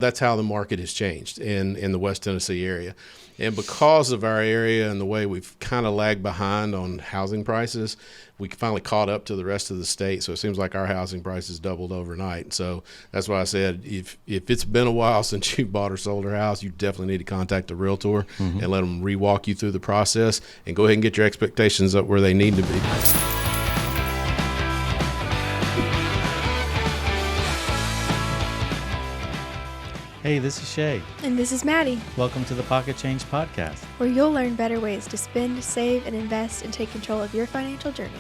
That's how the market has changed in the West Tennessee area. And because of our area and the way we've kind of lagged behind on housing prices, we finally caught up to the rest of the state. So it seems like our housing prices doubled overnight. So that's why I said if it's been a while since you bought or sold your house, you definitely need to contact a realtor and let them re-walk you through the process and go ahead and get your expectations up where they need to be. Hey, this is Shea. And this is Maddie, Welcome to the Pocket Change Podcast. where you'll learn better ways to spend, save, and invest and take control of your financial journey.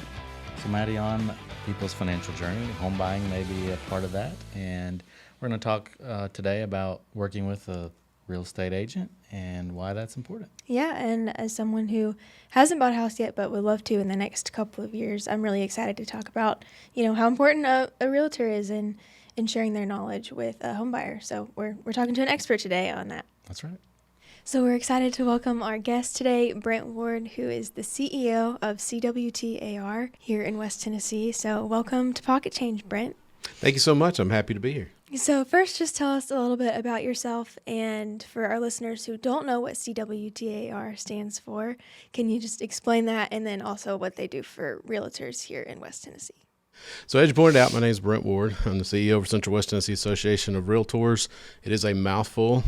So Maddie, on people's financial journey, home buying may be a part of that. And we're going to talk today about working with a real estate agent and why that's important. Yeah, and as someone who hasn't bought a house yet but would love to in the next couple of years, I'm really excited to talk about, how important a realtor is in sharing their knowledge with a home buyer. So we're talking to an expert today on that. That's right. So we're excited to welcome our guest today, Brent Ward, who is the CEO of CWTAR here in West Tennessee. So welcome to Pocket Change, Brent. Thank you so much. I'm happy to be here. So first, just tell us a little bit about yourself, and for our listeners who don't know what CWTAR stands for, can you just explain that, and then also what they do for realtors here in West Tennessee? So as you pointed out, my name is Brent Ward. I'm the CEO of Central West Tennessee Association of Realtors. It is a mouthful.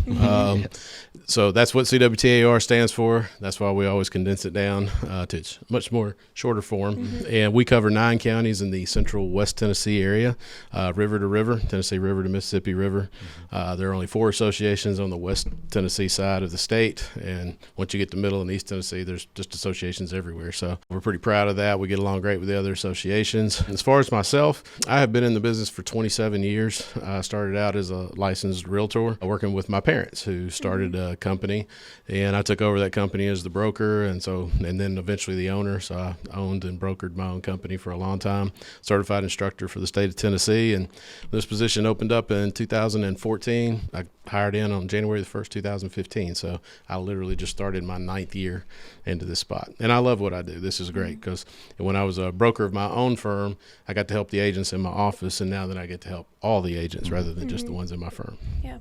So that's what CWTAR stands for. That's why we always condense it down to its much more shorter form. And we cover 9 counties in the Central West Tennessee area, river to river, Tennessee River to Mississippi River. There are only 4 associations on the West Tennessee side of the state. And once you get to Middle and East Tennessee, there's just associations everywhere. So we're pretty proud of that. We get along great with the other associations. As far as myself, I have been in the business for 27 years. I started out as a licensed realtor working with my parents who started a company, and I took over that company as the broker and then eventually the owner. So I owned and brokered my own company for a long time, certified instructor for the state of Tennessee, and this position opened up in 2014. I hired in on January the 1st, 2015. So I literally just started my 9th year into this spot. And I love what I do. This is great because when I was a broker of my own firm, I got to help the agents in my office, and now that I get to help all the agents rather than just the ones in my firm. Yeah.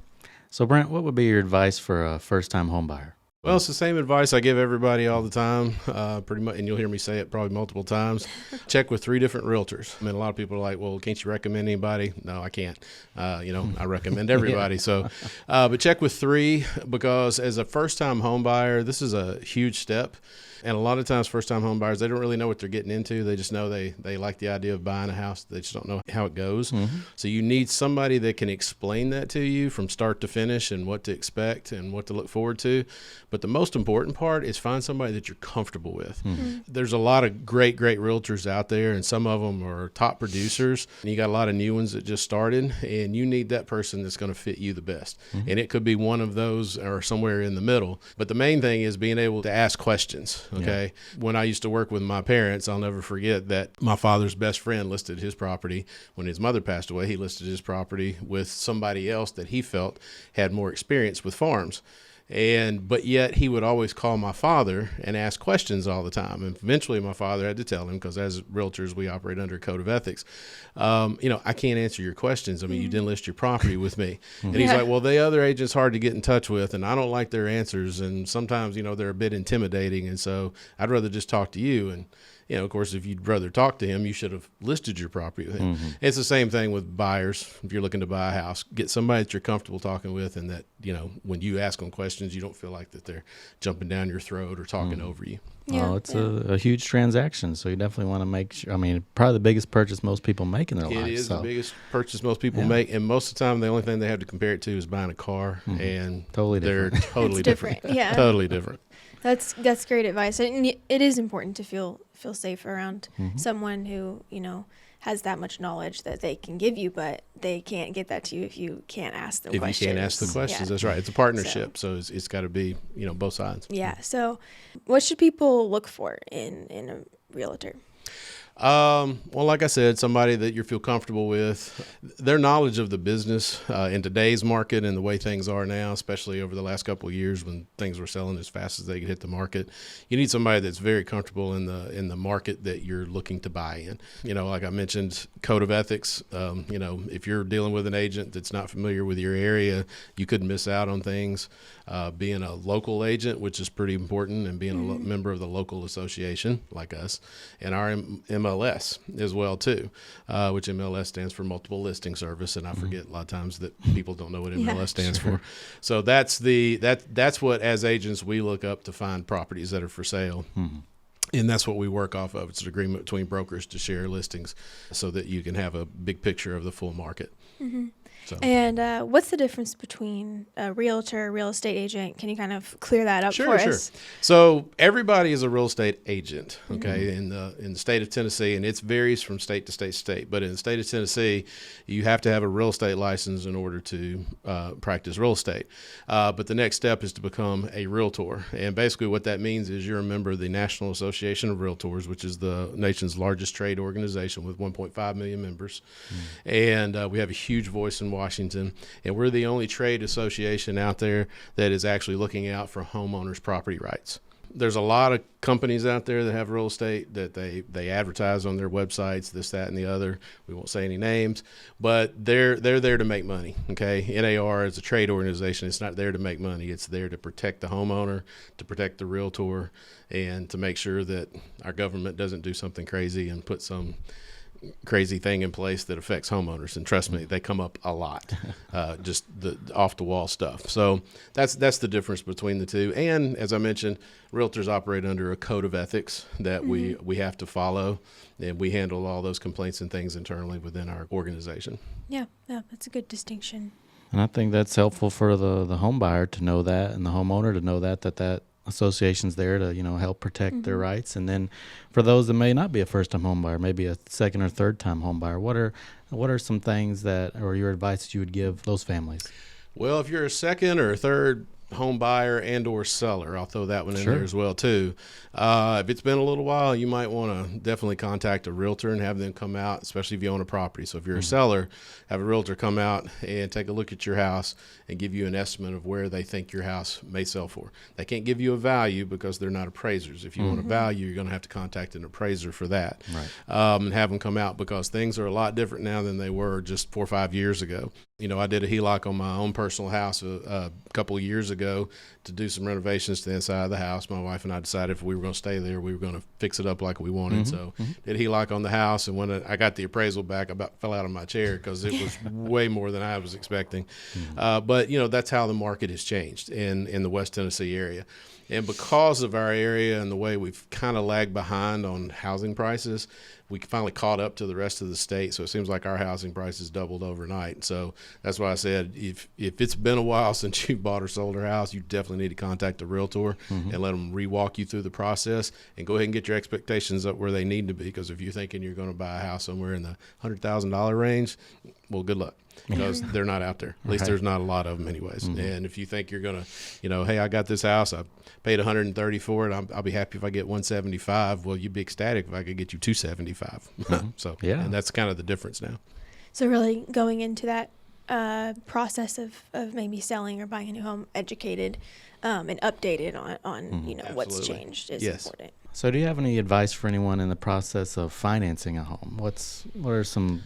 So Brent, what would be your advice for a first-time home buyer? Well, it's the same advice I give everybody all the time, pretty much, and you'll hear me say it probably multiple times. Check with 3 different realtors. I mean, a lot of people are like, well, can't you recommend anybody? No, I can't. I recommend everybody. But check with 3 because as a first-time home buyer, this is a huge step. And a lot of times first-time home buyers, they don't really know what they're getting into. They just know they like the idea of buying a house. They just don't know how it goes. So you need somebody that can explain that to you from start to finish and what to expect and what to look forward to. But the most important part is find somebody that you're comfortable with. There's a lot of great realtors out there, and some of them are top producers. And you got a lot of new ones that just started, and you need that person that's going to fit you the best. And it could be one of those or somewhere in the middle. But the main thing is being able to ask questions. Okay. Yeah. When I used to work with my parents, I'll never forget that my father's best friend listed his property. When his mother passed away, he listed his property with somebody else that he felt had more experience with farms. But yet he would always call my father and ask questions all the time. And eventually my father had to tell him, because as realtors, we operate under a code of ethics. I can't answer your questions. I mean, you didn't list your property with me. And he's like, well, the other agent's hard to get in touch with, and I don't like their answers. And sometimes, they're a bit intimidating. And so I'd rather just talk to you. And, of course, if you'd rather talk to him, you should have listed your property with him. It's the same thing with buyers. If you're looking to buy a house, get somebody that you're comfortable talking with, and that, when you ask them questions, you don't feel like that they're jumping down your throat or talking over you. Well, it's a huge transaction, so you definitely want to make sure. I mean, probably the biggest purchase most people make in their life. It is the biggest purchase most people make, and most of the time, the only thing they have to compare it to is buying a car, and they're totally different. Yeah, totally different. That's great advice, and it is important to feel safe around someone who has that much knowledge that they can give you, but they can't get that to you if you can't ask them questions. If you can't ask the questions, that's right. It's a partnership, so it's got to be both sides. Yeah. So, what should people look for in a realtor? Well, like I said, somebody that you feel comfortable with, their knowledge of the business in today's market and the way things are now, especially over the last couple of years when things were selling as fast as they could hit the market. You need somebody that's very comfortable in the market that you're looking to buy in. Like I mentioned, code of ethics. If you're dealing with an agent that's not familiar with your area, you could miss out on things. Being a local agent, which is pretty important, and being a member of the local association like us, and our MLS as well too, which MLS stands for Multiple Listing Service, and I forget a lot of times that people don't know what MLS stands for. So that's what, as agents, we look up to find properties that are for sale. And that's what we work off of. It's an agreement between brokers to share listings so that you can have a big picture of the full market. So. And what's the difference between a realtor, real estate agent? Can you kind of clear that up for us? So everybody is a real estate agent, okay, in the state of Tennessee, and it varies from state to state. But in the state of Tennessee, you have to have a real estate license in order to practice real estate. But the next step is to become a realtor, and basically what that means is you're a member of the National Association of Realtors, which is the nation's largest trade organization with 1.5 million members, and we have a huge voice in Washington, and we're the only trade association out there that is actually looking out for homeowners' property rights. There's a lot of companies out there that have real estate that they advertise on their websites, this, that, and the other. We won't say any names, but they're there to make money. Okay, NAR is a trade organization. It's not there to make money. It's there to protect the homeowner, to protect the realtor, and to make sure that our government doesn't do something crazy and put some crazy thing in place that affects homeowners. And trust me, they come up a lot, just the off the wall stuff. So that's the difference between the two. And as I mentioned, realtors operate under a code of ethics that we have to follow, and we handle all those complaints and things internally within our organization. Yeah, that's a good distinction. And I think that's helpful for the home buyer to know that, and the homeowner to know that association's there to help protect their rights. And then for those that may not be a first-time home buyer, maybe a second or third-time home buyer, what are some things or your advice that you would give those families? Well, if you're a second or a third home buyer and or seller, I'll throw that one in there as well too. If it's been a little while, you might want to definitely contact a realtor and have them come out, especially if you own a property. So if you're a seller, have a realtor come out and take a look at your house and give you an estimate of where they think your house may sell for. They can't give you a value because they're not appraisers. If you want a value, you're going to have to contact an appraiser for that. And have them come out, because things are a lot different now than they were just 4 or 5 years ago. I did a HELOC on my own personal house a couple of years ago to do some renovations to the inside of the house. My wife and I decided if we were going to stay there, we were going to fix it up like we wanted. So did a HELOC on the house, and when I got the appraisal back, I about fell out of my chair because it was way more than I was expecting. But that's how the market has changed in the West Tennessee area. And because of our area and the way we've kind of lagged behind on housing prices, we finally caught up to the rest of the state. So it seems like our housing prices doubled overnight. So that's why I said, if it's been a while since you bought or sold your house, you definitely need to contact a realtor and let them re-walk you through the process, and go ahead and get your expectations up where they need to be. Because if you're thinking you're going to buy a house somewhere in the $100,000 range, well, good luck. Because they're not out there. At least there's not a lot of them anyways. And if you think you're going to, hey, I got this house, I paid $130 for it, I'll be happy if I get $175. Well, you'd be ecstatic if I could get you $275. So, and that's kind of the difference now. So really going into that process of maybe selling or buying a new home educated and updated on what's changed is important. So do you have any advice for anyone in the process of financing a home? What are some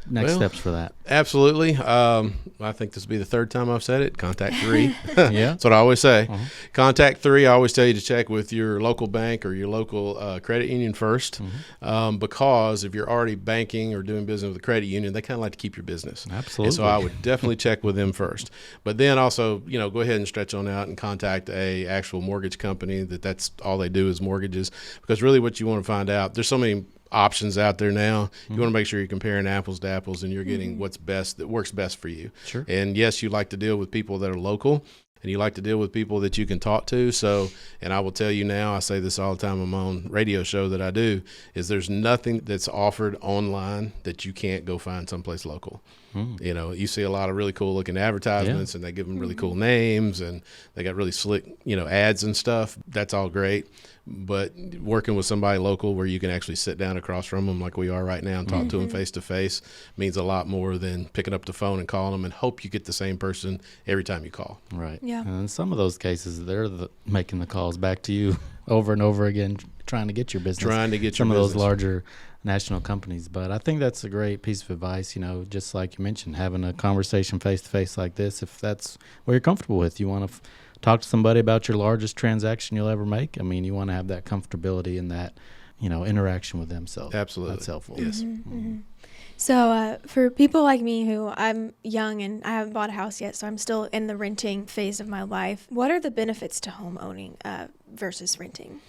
next steps for that? Absolutely. I think this will be the third time I've said it. Contact 3. That's what I always say. Contact 3. I always tell you to check with your local bank or your local credit union first, because if you're already banking or doing business with a credit union, they kind of like to keep your business. Absolutely. And so I would definitely check with them first. But then also, go ahead and stretch on out and contact a actual mortgage company that's all they do is mortgages, because really what you want to find out, there's so many options out there now. You want to make sure you're comparing apples to apples and you're getting what's best, that works best for you. Sure. And yes, you like to deal with people that are local, and you like to deal with people that you can talk to. So, and I will tell you now, I say this all the time on my own radio show that I do, is there's nothing that's offered online that you can't go find someplace local. You know, you see a lot of really cool looking advertisements, and they give them really cool names, and they got really slick, you know, ads and stuff. That's all great. But working with somebody local where you can actually sit down across from them like we are right now and talk to them face to face means a lot more than picking up the phone and calling them and hope you get the same person every time you call. Right. Yeah. And in some of those cases, they're making the calls back to you over and over again, trying to get your business. Some of those larger national companies. But I think that's a great piece of advice, you know, just like you mentioned, having a conversation face to face like this, if that's what you're comfortable with. You want to talk to somebody about your largest transaction you'll ever make. I mean, you want to have that comfortability and that, you know, interaction with them. So absolutely, that's helpful. Yes. So for people like me who I'm young and I haven't bought a house yet, so I'm still in the renting phase of my life, what are the benefits to home owning versus renting?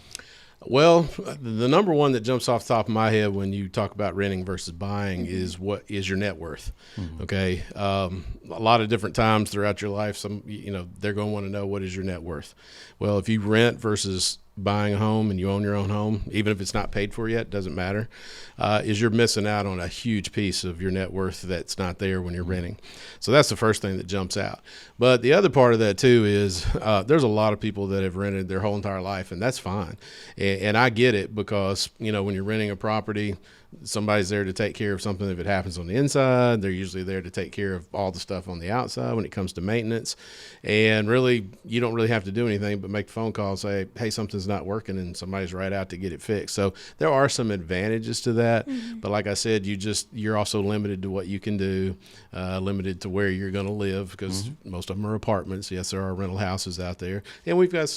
Well, the number one that jumps off the top of my head when you talk about renting versus buying is what is your net worth. Okay. A lot of different times throughout your life, they're going to want to know, what is your net worth? Well, if you rent versus buying a home and you own your own home, even if it's not paid for yet, doesn't matter, is you're missing out on a huge piece of your net worth that's not there when you're renting. So that's the first thing that jumps out. But the other part of that too is there's a lot of people that have rented their whole entire life, and that's fine. And I get it, because, you know, when you're renting a property, somebody's there to take care of something if it happens on the inside. They're usually there to take care of all the stuff on the outside when it comes to maintenance. And really, you don't really have to do anything but make the phone call and say, hey, something's not working, and somebody's right out to get it fixed. So there are some advantages to that. But like I said, you're also limited to what you can do, limited to where you're going to live, because most of them are apartments. Yes, there are rental houses out there. And we've got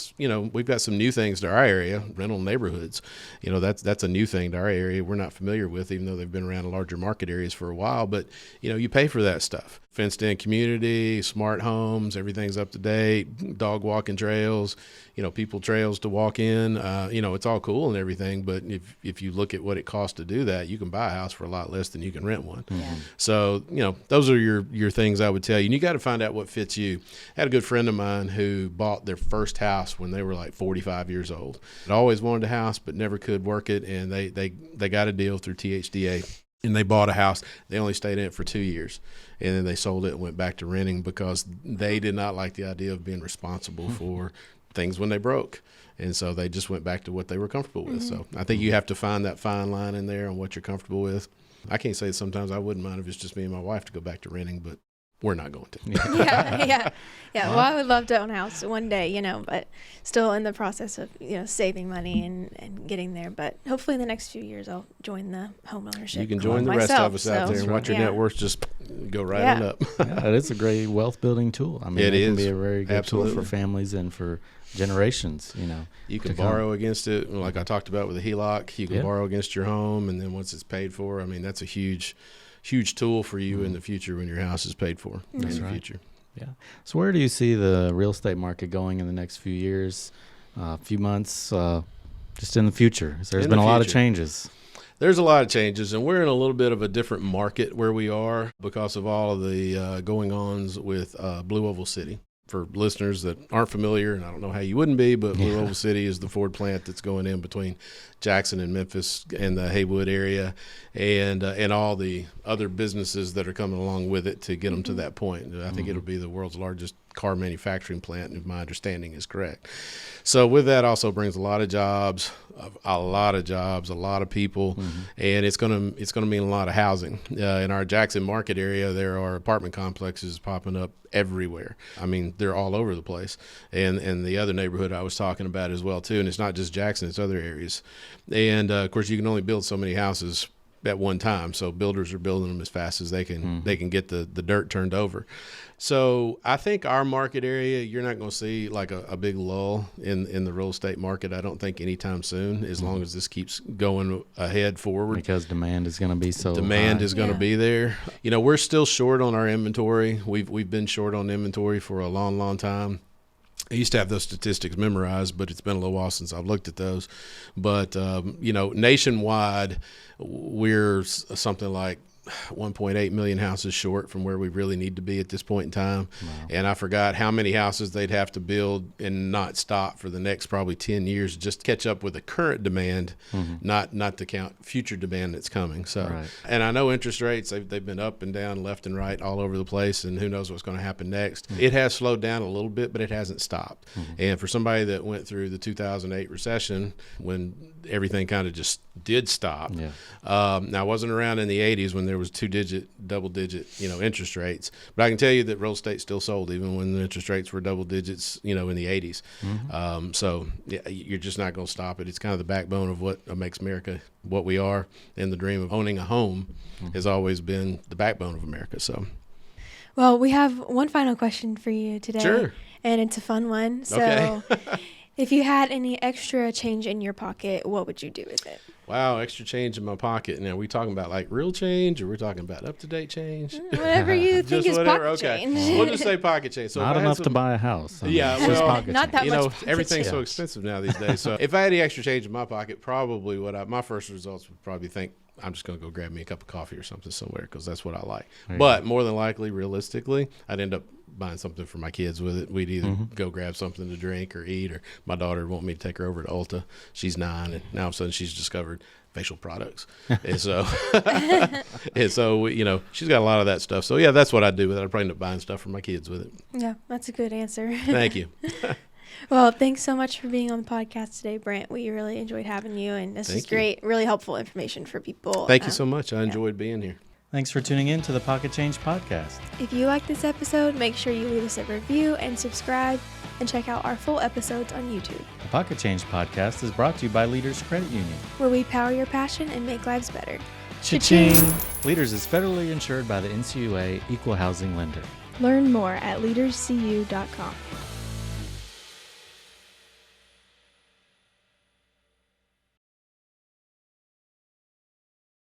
some new things to our area, rental neighborhoods. You know, that's a new thing to our area. We're not familiar with, even though they've been around larger market areas for a while. But, you know, you pay for that stuff. Fenced in community, smart homes, everything's up to date, dog walking trails, you know, people trails to walk in. You know, it's all cool and everything. But if you look at what it costs to do that, you can buy a house for a lot less than you can rent one. So, you know, those are your things I would tell you. And you got to find out what fits you. I had a good friend of mine who bought their first house when they were like 45 years old. They always wanted a house, but never could work it. And they got a deal through THDA. And they bought a house. They only stayed in it for 2 years. And then they sold it and went back to renting, because they did not like the idea of being responsible for things when they broke. And so they just went back to what they were comfortable with. So I think you have to find that fine line in there on what you're comfortable with. I can't say sometimes I wouldn't mind if it's just me and my wife to go back to renting, but we're not going to. Yeah. Well, I would love to own a house one day, you know, but still in the process of, you know, saving money and getting there. But hopefully in the next few years, I'll join the home ownership. You can join the rest of us out there and watch your net worth just go right on up. It's a great wealth building tool. I mean, it can be a very good tool for families and for generations, you know. You can borrow against it, like I talked about with the HELOC. You can borrow against your home, and then once it's paid for, I mean, that's a huge tool for you in the future when your house is paid for in the future. Yeah. So where do you see the real estate market going in the next few years, few months, just in the future? There's been a lot of changes. There's a lot of changes, and we're in a little bit of a different market where we are because of all of the going-ons with Blue Oval City. For listeners that aren't familiar, and I don't know how you wouldn't be, but Blue Oval City is the Ford plant that's going in between Jackson and Memphis and the Haywood area, and all the other businesses that are coming along with it to get them to that point. I think it'll be the world's largest car manufacturing plant, if my understanding is correct. So with that also brings a lot of jobs, a lot of people, and it's going to mean a lot of housing. In our Jackson market area, there are apartment complexes popping up everywhere. I mean, they're all over the place. And the other neighborhood I was talking about as well too, and it's not just Jackson, it's other areas. And of course, you can only build so many houses at one time, so builders are building them as fast as they can get the dirt turned over. So I think our market area, you're not going to see like a big lull in the real estate market, I don't think, anytime soon, as long as this keeps going ahead forward. Because demand is going to be so Demand high. is going to be there. You know, we're still short on our inventory. We've been short on inventory for a long, long time. I used to have those statistics memorized, but it's been a little while since I've looked at those. But, you know, nationwide, we're something like 1.8 million houses short from where we really need to be at this point in time. Wow. And I forgot how many houses they'd have to build and not stop for the next probably 10 years just to catch up with the current demand, not to count future demand that's coming. So, Right. and I know interest rates, they've been up and down, left and right, all over the place, and who knows what's going to happen next. It has slowed down a little bit, but it hasn't stopped. And for somebody that went through the 2008 recession when everything kind of just did stop. Now I wasn't around in the 80s when there was double digit, interest rates, but I can tell you that real estate still sold even when the interest rates were double digits, in the 80s. So yeah, you're just not going to stop it. It's kind of the backbone of what makes America what we are, and the dream of owning a home has always been the backbone of America. So, Well, we have one final question for you today. Sure. And it's a fun one. So Okay. if you had any extra change in your pocket, what would you do with it? Wow, extra change in my pocket. Now, are we talking about like real change, or we're talking about up-to-date change? Whatever you think Just is whatever. pocket Okay, change. we'll just say pocket change. So if Not I had enough some- to buy a house. Yeah, it's just well, pocket not change. that much pocket everything's so change. expensive now these days. So if I had any extra change in my pocket, probably my first results would probably think I'm just going to go grab me a cup of coffee or something somewhere, because that's what I like. But more than likely, realistically, I'd end up buying something for my kids with it. We'd either go grab something to drink or eat, or my daughter would want me to take her over to Ulta. She's 9, and now all of a sudden she's discovered facial products. And so, she's got a lot of that stuff. So yeah, that's what I'd do with it. I'd probably end up buying stuff for my kids with it. Yeah, that's a good answer. Thank you. Well, thanks so much for being on the podcast today, Brent. We really enjoyed having you, and this is Thank you. great, really helpful information for people. Thank you so much. I enjoyed being here. Thanks for tuning in to the Pocket Change Podcast. If you like this episode, make sure you leave us a review and subscribe, and check out our full episodes on YouTube, The Pocket Change Podcast is brought to you by Leaders Credit Union. where we power your passion and make lives better. Cha-ching! Leaders is federally insured by the NCUA Equal Housing Lender. Learn more at leaderscu.com.